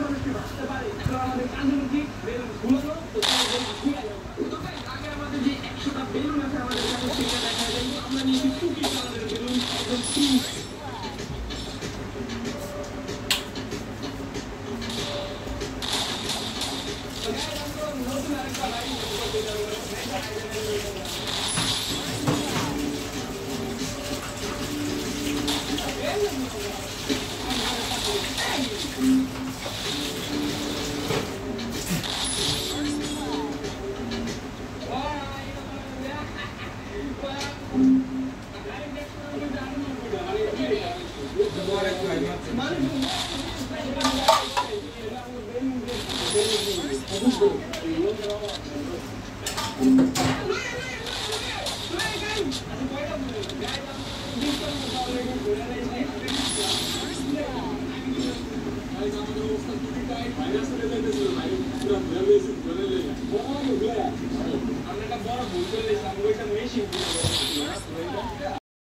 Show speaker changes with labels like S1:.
S1: মানুষকে ভাবতে পারে এখন আমাদের কাজের উচিত বেলুন ঘুরানো তো তাই বেলুন ঘুরে যাবো তো ভাই আগে আমাদের যে 100টা বেলুন আছে আমাদের কাছে সেটা দেখা যায় আমরা নিয়েছি 2 কালারের বেলুন একদম পিঙ্ক নতুন আরেকটা লাইন করতে যাবো আমরা একটা বড় ভুল করে নিয়েছিলাম ওইটা মেশিন